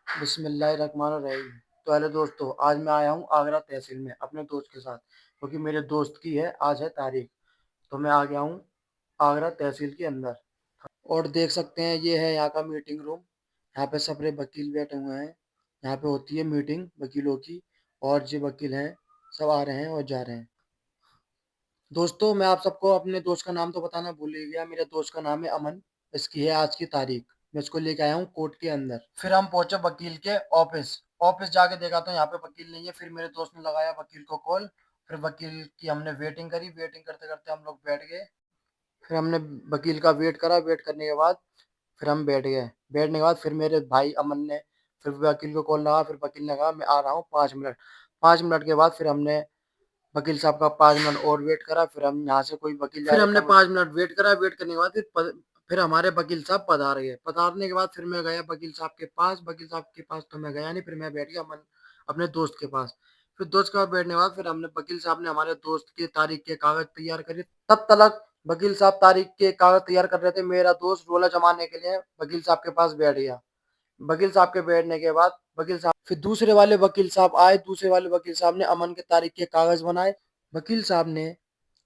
बिस्मिल्लाहिर्रहमानिर्रहीम। तो हेलो दोस्तों, आज मैं आया हूँ आगरा तहसील में अपने दोस्त के साथ, क्योंकि मेरे दोस्त की है आज है तारीख। तो मैं आ गया हूँ आगरा तहसील के अंदर और देख सकते हैं ये है यहाँ का मीटिंग रूम। यहाँ पे सारे वकील बैठे हुए हैं। यहाँ पे होती है मीटिंग वकीलों की, और जो वकील हैं सब आ रहे हैं और जा रहे हैं। दोस्तों, मैं आप सबको अपने दोस्त का नाम तो बताना भूल ही गया। मेरे दोस्त का नाम है अमन। इसकी है आज की तारीख। मैं इसको लेके आया हूँ कोर्ट के अंदर। फिर हम पहुंचे वकील के ऑफिस। ऑफिस जाके देखा तो यहाँ पे वकील नहीं है। फिर मेरे दोस्त ने लगाया वकील को कॉल। फिर वकील की हमने वेटिंग करी। वेटिंग करते करते हम लोग बैठ गए। फिर हमने वकील का वेट करा। वेट करने के बाद फिर हम बैठ गए। बैठने के बाद फिर मेरे भाई अमन ने फिर वकील को कॉल लगा। फिर वकील ने कहा मैं आ रहा हूँ 5 मिनट। 5 मिनट के बाद फिर हमने वकील साहब का 5 मिनट और वेट करा। फिर हम यहाँ से कोई वकील फिर हमने 5 मिनट वेट करा। वेट करने के बाद फिर हमारे वकील साहब पधार गए। पधारने के बाद फिर मैं गया वकील साहब के पास। वकील साहब के पास तो मैं गया नहीं। फिर मैं बैठ गया अपने दोस्त के पास। फिर दोस्त के पास बैठने के बाद फिर हमने वकील साहब ने हमारे दोस्त की तारीख के कागज तैयार करे। तब तक वकील साहब तारीख के कागज तैयार कर रहे थे। मेरा दोस्त रोला जमाने के लिए वकील साहब के पास बैठ गया। वकील साहब के बैठने के बाद वकील साहब फिर दूसरे वाले वकील साहब आए। दूसरे वाले वकील साहब ने अमन के तारीख के कागज बनाए। वकील साहब ने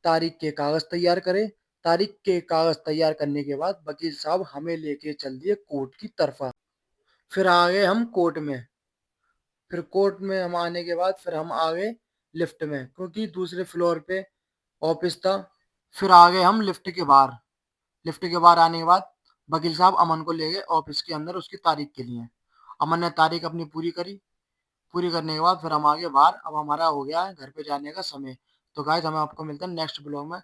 तारीख के कागज तैयार करे। तारीख के कागज तैयार करने के बाद वकील साहब हमें लेके चल दिए कोर्ट की तरफ। फिर आ गए हम कोर्ट में। फिर कोर्ट में हम आने के बाद फिर हम आ गए लिफ्ट में, क्योंकि दूसरे फ्लोर पे ऑफिस था। फिर आ गए हम लिफ्ट के बाहर। लिफ्ट के बाहर आने के बाद वकील साहब अमन को ले गए ऑफिस के अंदर उसकी तारीख के लिए। अमन ने तारीख अपनी पूरी करी। पूरी करने के बाद फिर हम आगे बाहर। अब हमारा हो गया है घर पे जाने का समय। तो गाइस, हमें आपको मिलता है नेक्स्ट ब्लॉग में।